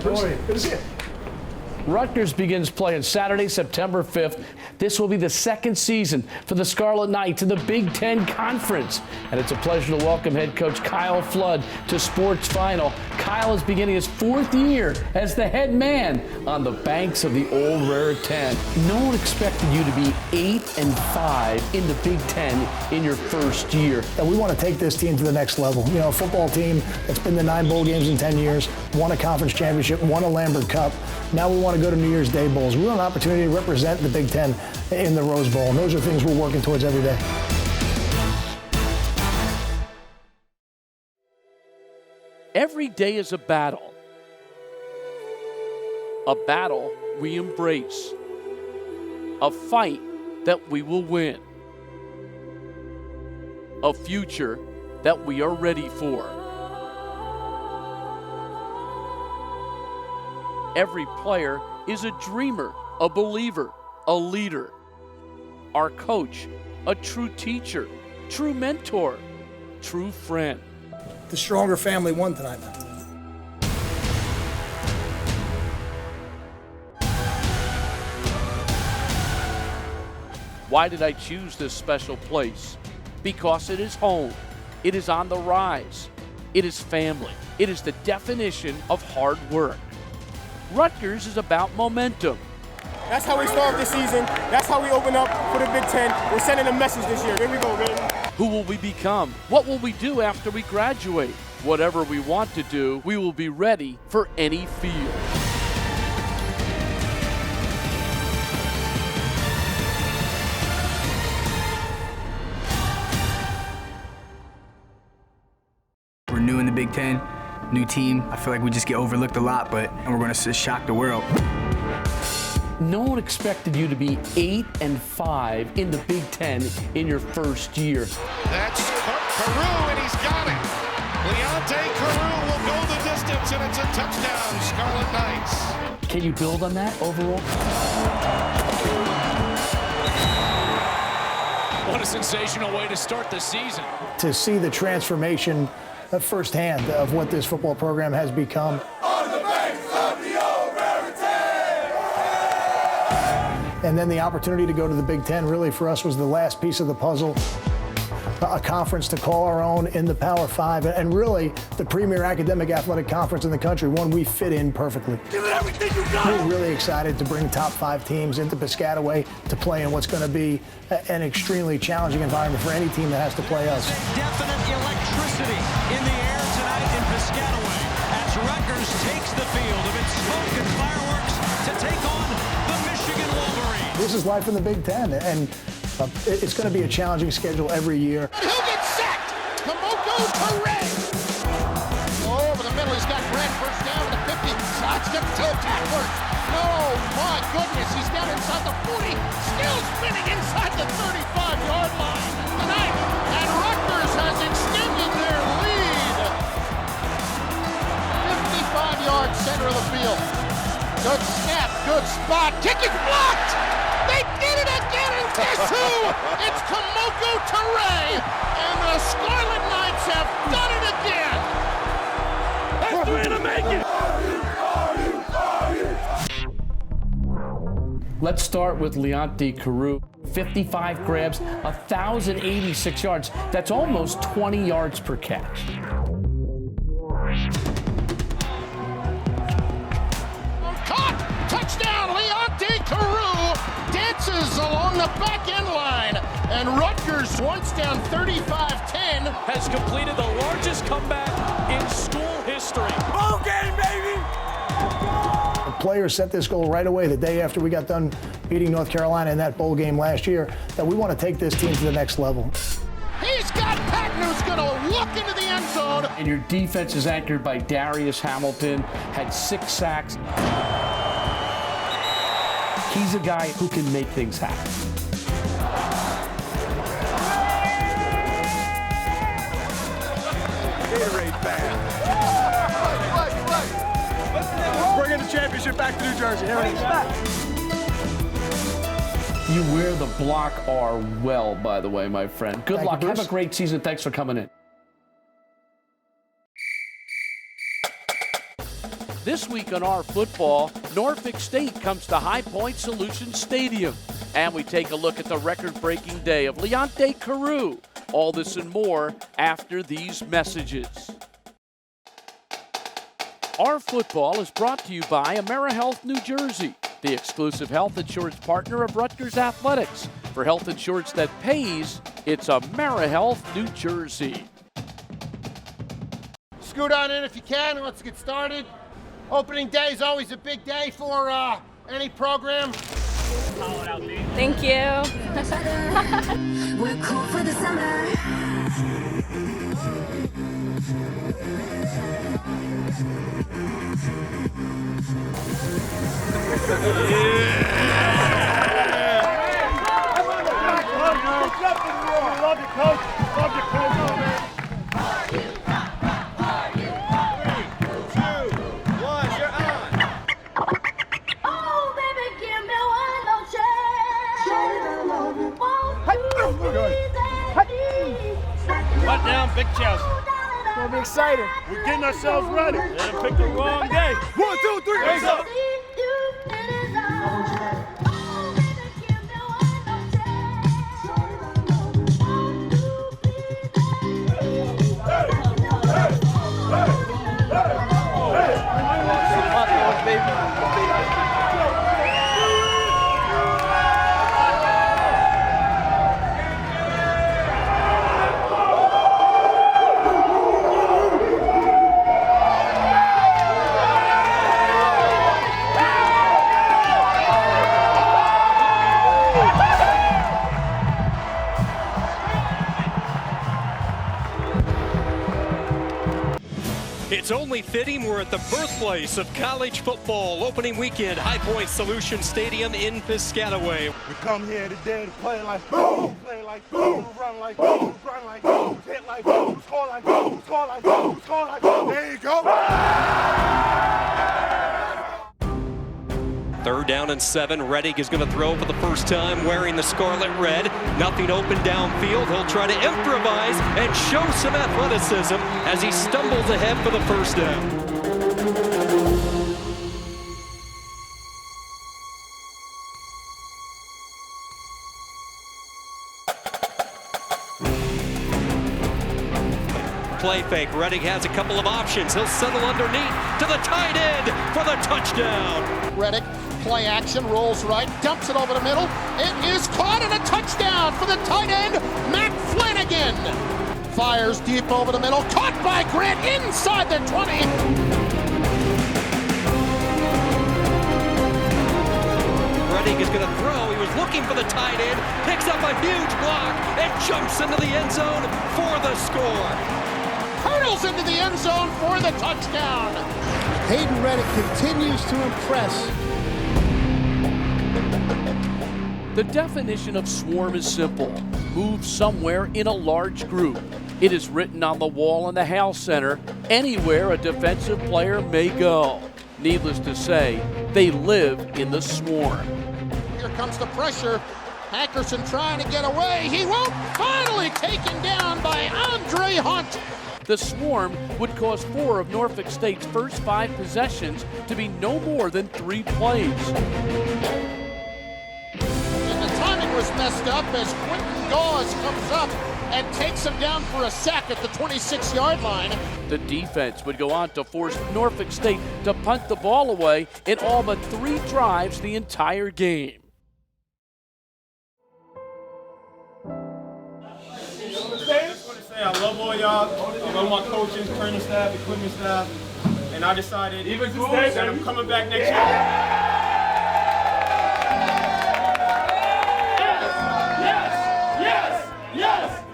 Peppers. Good to see you. Rutgers begins play on Saturday, September 5th. This will be the second season for the Scarlet Knights in the Big Ten Conference. And it's a pleasure to welcome head coach Kyle Flood to Sports Final. Kyle is beginning his fourth year as the head man on the banks of the old Rare 10. No one expected you to be 8-5 in the Big Ten in your first year. And we want to take this team to the next level. You know, a football team that's been to 9 bowl games in 10 years, won a conference championship, won a Lambert Cup. Now we want to go to New Year's Day bowls. We want an opportunity to represent the Big Ten in the Rose Bowl. And those are things we're working towards every day. Every day is a battle. A battle we embrace. A fight that we will win. A future that we are ready for. Every player is a dreamer, a believer, a leader. Our coach, a true teacher, true mentor, true friend. The stronger family won tonight. Why did I choose this special place? Because it is home. It is on the rise. It is family. It is the definition of hard work. Rutgers is about momentum. That's how we start this season. That's how we open up for the Big Ten. We're sending a message this year. Here we go, baby. Who will we become? What will we do after we graduate? Whatever we want to do, we will be ready for any field. We're new in the Big Ten, new team. I feel like we just get overlooked a lot, and we're going to shock the world. No one expected you to be 8-5 in the Big Ten in your first year. That's Carew, and he's got it. Leonte Carew will go the distance, and it's a touchdown, Scarlet Knights. Can you build on that overall? What a sensational way to start the season. To see the transformation firsthand of what this football program has become. On the banks of the old Raritan! And then the opportunity to go to the Big Ten really for us was the last piece of the puzzle. A conference to call our own in the Power Five, and really the premier academic athletic conference in the country, one we fit in perfectly. Give it everything you got! We're really excited to bring top 5 teams into Piscataway to play in what's going to be an extremely challenging environment for any team that has to play us. Definite electricity in the air tonight in Piscataway as Rutgers takes the field of its smoke and fireworks to take on the Michigan Wolverines. This is life in the Big Ten, and it's going to be a challenging schedule every year. He'll get sacked. Kamoko Toure. Oh, over the middle, he's got Grant first down to the 50. Sidestep toe tacklers. No, my goodness, he's down inside the 40. Still spinning inside the 35-yard line tonight. And Rutgers has extended their lead. 55-yard center of the field. Good snap, good spot. Kick is blocked. They did it again, and guess who? It's Kamoko Toure, and the Scarlet Knights have done it again. That's the way to make it. Let's start with Leonte Carew. 55 grabs, 1,086 yards. That's almost 20 yards per catch. Caught! Touchdown, Leonte Carew dances along the back end line, and Rutgers, once down 35-10, Has completed the largest comeback in school history. Bowl game, baby! The players set this goal right away the day after we got done beating North Carolina in that bowl game last year, that we want to take this team to the next level. He's got Patton, who's going to look into the end zone. And your defense is anchored by Darius Hamilton, had 6 sacks. He's a guy who can make things happen. Gatorade band. Bringing the championship back to New Jersey. Here it is. You wear the block R well, by the way, my friend. Good luck. Have a great season. Thanks for coming in. This week on RFootball, Norfolk State comes to High Point Solutions Stadium. And we take a look at the record-breaking day of Leonte Carew. All this and more after these messages. RFootball is brought to you by AmeriHealth New Jersey, the exclusive health insurance partner of Rutgers Athletics. For health insurance that pays, it's AmeriHealth New Jersey. Scoot on in if you can, and let's get started. Opening day is always a big day for any program. Thank you. We're cool for the summer. Love you, coach. Love you, coach. Butt down, big chest. It's gonna be exciting. We're getting ourselves ready. And picked the wrong day. 1, 2, 3, hands up. It's only fitting we're at the birthplace of college football. Opening weekend, High Point Solutions Stadium in Piscataway. We come here today to play like boom, play like boom, run like boom, run like boom, hit like boom, score like boom, score like boom, score like boom. There you go. 3rd down and 7. Reddick is going to throw for the first time wearing the scarlet red. Nothing open downfield. He'll try to improvise and show some athleticism as he stumbles ahead for the first down. Play fake. Reddick has a couple of options. He'll settle underneath to the tight end for the touchdown. Reddick, play action, rolls right, dumps it over the middle. It is caught and a touchdown for the tight end, Matt Flanagan. Fires deep over the middle, caught by Grant inside the 20. Reddick is going to throw. He was looking for the tight end, picks up a huge block, and jumps into the end zone for the score. Hurdles into the end zone for the touchdown. Hayden Reddick continues to impress. The definition of swarm is simple. Move somewhere in a large group. It is written on the wall in the Hale Center, anywhere a defensive player may go. Needless to say, they live in the swarm. Here comes the pressure. Hankerson trying to get away. He won't. Finally taken down by Andre Hunt. The swarm would cause 4 of Norfolk State's first 5 possessions to be no more than 3 plays. And the timing was messed up as Quentin Gauze comes up and takes him down for a sack at the 26-yard line. The defense would go on to force Norfolk State to punt the ball away in all but 3 drives the entire game. I love all y'all. I love my coaches, training staff, equipment staff, and I decided that I'm coming back next year. Yes.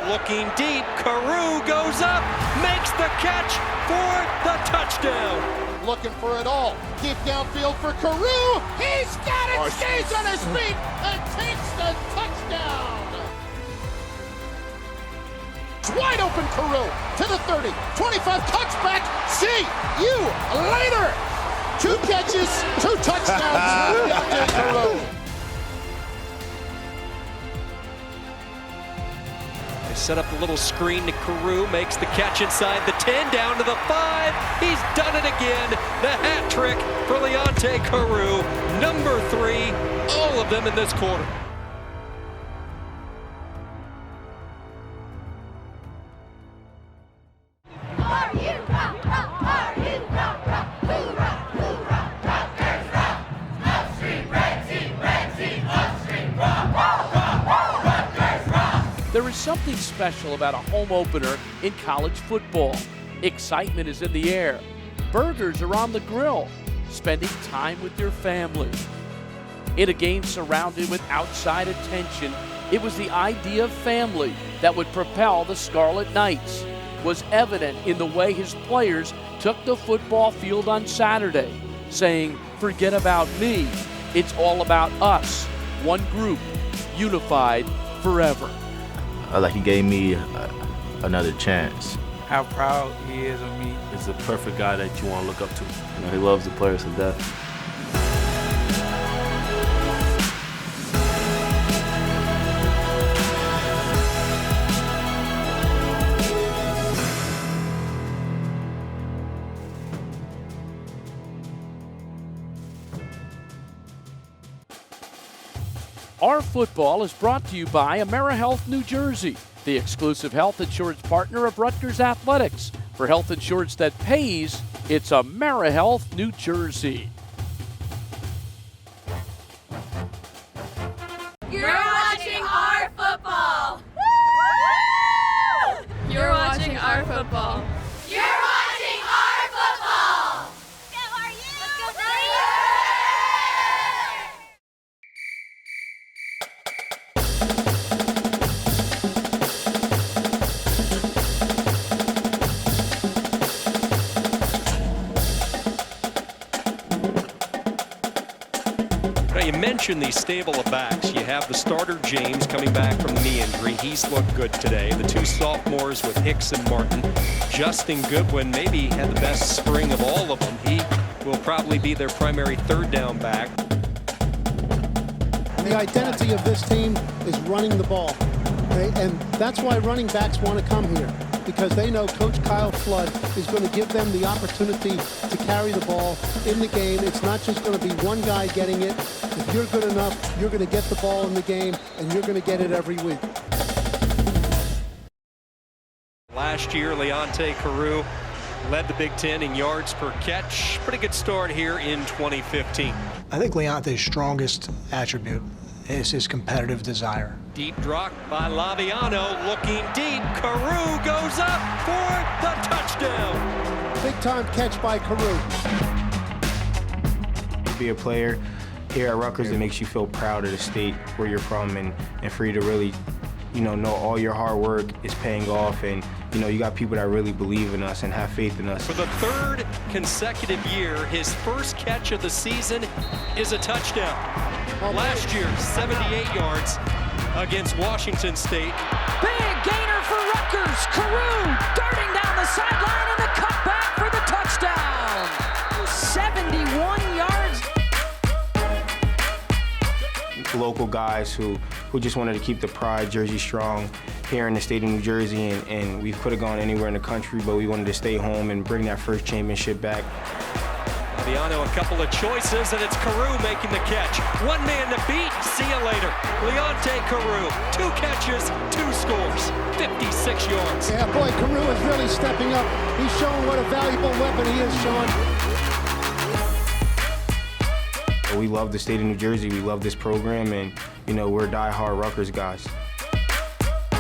Looking deep, Carew goes up, makes the catch for the touchdown. Looking for it all. Deep downfield for Carew. He's got it, stays on his feet, and takes the touchdown. Wide open Carew to the 30, 25, touchback. See you later. 2 catches, 2 touchdowns for Leonte Carew. Set up a little screen to Carew, makes the catch inside the 10, down to the 5. He's done it again. The hat trick for Leonte Carew. Number 3, all of them in this quarter. There is something special about a home opener in college football. Excitement is in the air. Burgers are on the grill. Spending time with your family. In a game surrounded with outside attention, it was the idea of family that would propel the Scarlet Knights. Was evident in the way his players took the football field on Saturday, saying, "Forget about me. It's all about us. One group, unified forever." Like he gave me another chance. How proud he is of me. He's the perfect guy that you want to look up to. You know, he loves the players to death. RFootball is brought to you by AmeriHealth New Jersey, the exclusive health insurance partner of Rutgers Athletics. For health insurance that pays, it's AmeriHealth New Jersey. You're watching RFootball. You're watching RFootball. You're watching RFootball. Go are you? Let's go for you. You mentioned the stable of backs. You have the starter James coming back from the knee injury. He's looked good today. The 2 sophomores with Hicks and Martin. Justin Goodwin maybe had the best spring of all of them. He will probably be their primary 3rd down back. The identity of this team is running the ball. Okay? And that's why running backs want to come here, because they know Coach Kyle Flood is going to give them the opportunity to carry the ball in the game. It's not just going to be one guy getting it. If you're good enough, you're going to get the ball in the game, and you're going to get it every week. Last year, Leonte Carew led the Big Ten in yards per catch. Pretty good start here in 2015. I think Leonte's strongest attribute is his competitive desire. Deep drop by Laviano, looking deep. Carew goes up for the touchdown. Big time catch by Carew. Be a player here at Rutgers, it makes you feel proud of the state where you're from, and for you to really, know all your hard work is paying off, and you got people that really believe in us and have faith in us. For the 3rd consecutive year, his first catch of the season is a touchdown. Last year, 78 yards against Washington State. Big gainer for Rutgers. Carew darting down the sideline and the cutback for the touchdown. 71 yards. Local guys who just wanted to keep the pride Jersey strong here in the state of New Jersey, and we could have gone anywhere in the country, but we wanted to stay home and bring that first championship back. Laviano, a couple of choices, and it's Carew making the catch. One man to beat, see you later. Leonte Carew, 2 catches, 2 scores, 56 yards. Yeah, boy, Carew is really stepping up. He's showing what a valuable weapon he is, Sean. We love the state of New Jersey. We love this program, and we're diehard Rutgers guys.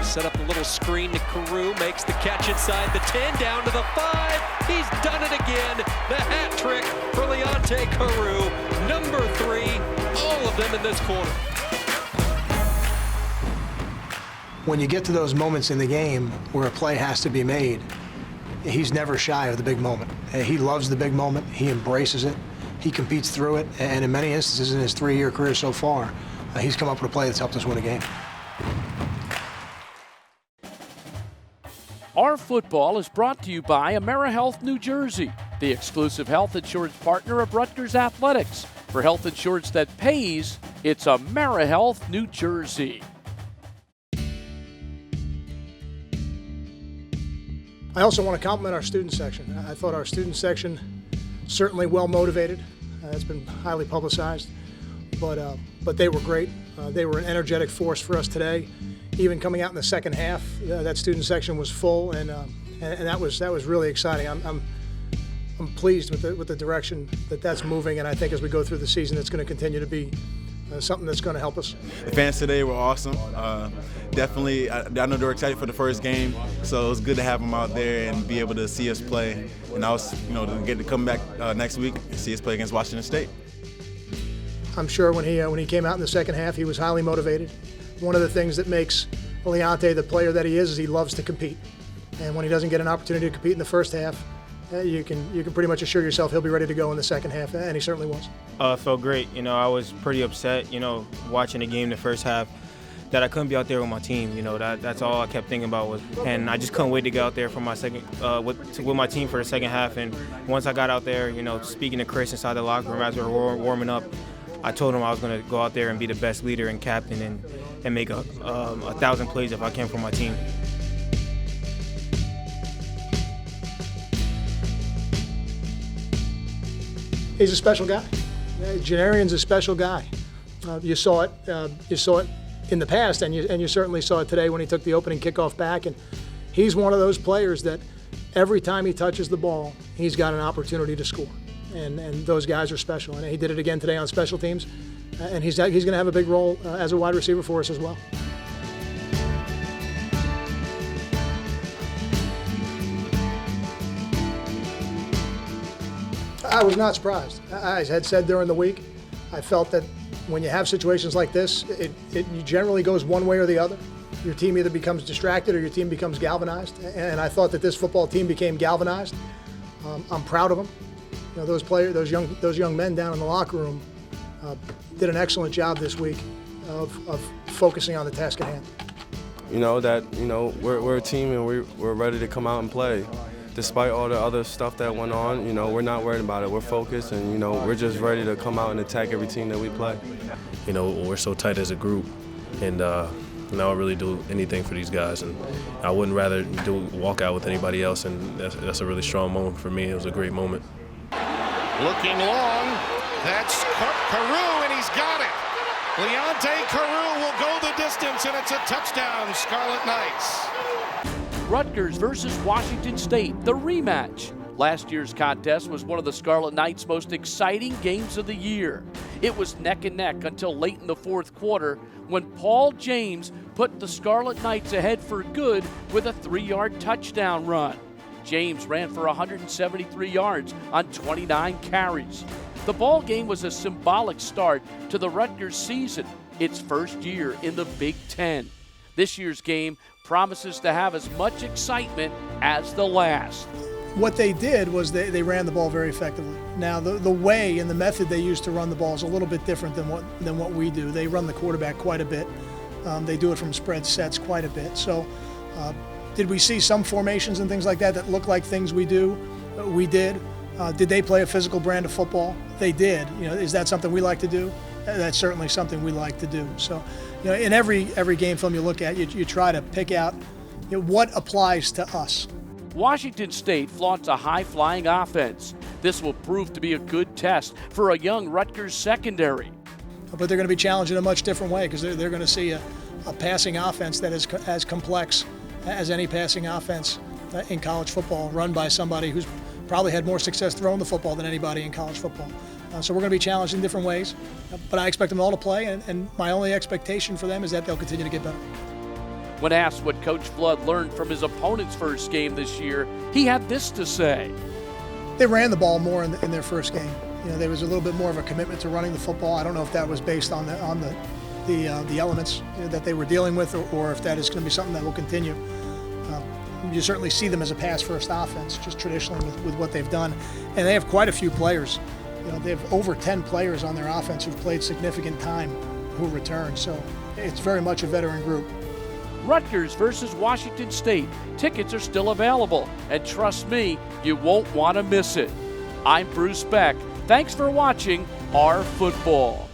Set up a little screen to Carew, makes the catch inside the 10, down to the 5. He's done it again. The hat trick for Leonte Carew. Number 3, all of them in this quarter. When you get to those moments in the game where a play has to be made, he's never shy of the big moment. He loves the big moment. He embraces it. He competes through it, and in many instances in his 3-year career so far, he's come up with a play that's helped us win a game. RFootball is brought to you by AmeriHealth New Jersey, the exclusive health insurance partner of Rutgers Athletics. For health insurance that pays, it's AmeriHealth New Jersey. I also want to compliment our student section. I thought our student section certainly well motivated. It's been highly publicized, but they were great. They were an energetic force for us today. Even coming out in the second half, that student section was full, and that was really exciting. I'm pleased with the direction that's moving, and I think as we go through the season, it's going to continue to be something that's going to help us. The fans today were awesome. Definitely, I know they were excited for the first game, so it was good to have them out there and be able to see us play. And I was, to get to come back next week and see us play against Washington State. I'm sure when he came out in the second half, he was highly motivated. One of the things that makes Leonte the player that he is he loves to compete. And when he doesn't get an opportunity to compete in the first half, you can pretty much assure yourself he'll be ready to go in the second half, and he certainly was. It felt great. I was pretty upset, watching the game the first half, that I couldn't be out there with my team. That's all I kept thinking about and I just couldn't wait to get out there for my second with my team for the second half. And once I got out there, speaking to Chris inside the locker room as we were warming up, I told him I was going to go out there and be the best leader and captain and make 1,000 plays if I can for my team. He's a special guy. Janarian's a special guy. You saw it in the past, and you certainly saw it today when he took the opening kickoff back. And he's one of those players that every time he touches the ball, he's got an opportunity to score. And those guys are special. And he did it again today on special teams. And he's going to have a big role as a wide receiver for us as well. I was not surprised. I had said during the week, I felt that when you have situations like this, it generally goes one way or the other. Your team either becomes distracted or your team becomes galvanized. And I thought that this football team became galvanized. I'm proud of them. Those players, those young men down in the locker room did an excellent job this week of focusing on the task at hand. We're a team and we're ready to come out and play. Despite all the other stuff that went on, we're not worried about it. We're focused and, we're just ready to come out and attack every team that we play. We're so tight as a group, and I would really do anything for these guys, and I wouldn't rather walk out with anybody else, and that's a really strong moment for me. It was a great moment. Looking long, that's Carew, and he's got it. Leonte Carew will go the distance, and it's a touchdown, Scarlet Knights. Rutgers versus Washington State, the rematch. Last year's contest was one of the Scarlet Knights' most exciting games of the year. It was neck and neck until late in the fourth quarter when Paul James put the Scarlet Knights ahead for good with a 3-yard touchdown run. James ran for 173 yards on 29 carries. The ball game was a symbolic start to the Rutgers season, its first year in the Big Ten. This year's game promises to have as much excitement as the last. What they did was they ran the ball very effectively. Now the way and the method they used to run the ball is a little bit different than what we do. They run the quarterback quite a bit. They do it from spread sets quite a bit. So did we see some formations and things like that look like things we do? We did. Did they play a physical brand of football? They did. Is that something we like to do? That's certainly something we like to do. So, in every game film you look at, you try to pick out what applies to us. Washington State flaunts a high-flying offense. This will prove to be a good test for a young Rutgers secondary. But they're going to be challenged in a much different way because they're going to see a passing offense that is as complex as any passing offense in college football, run by somebody who's probably had more success throwing the football than anybody in college football. So we're going to be challenged in different ways, but I expect them all to play, and my only expectation for them is that they'll continue to get better. When asked what Coach Flood learned from his opponent's first game this year, he had this to say. They ran the ball more in their first game. There was a little bit more of a commitment to running the football. I don't know if that was based on the elements that they were dealing with, or if that is going to be something that will continue. You certainly see them as a pass-first offense, just traditionally with what they've done, and they have quite a few players. They have over 10 players on their offense who've played significant time who return, so it's very much a veteran group. Rutgers versus Washington State. Tickets are still available, and trust me, you won't want to miss it. I'm Bruce Beck. Thanks for watching RFootball.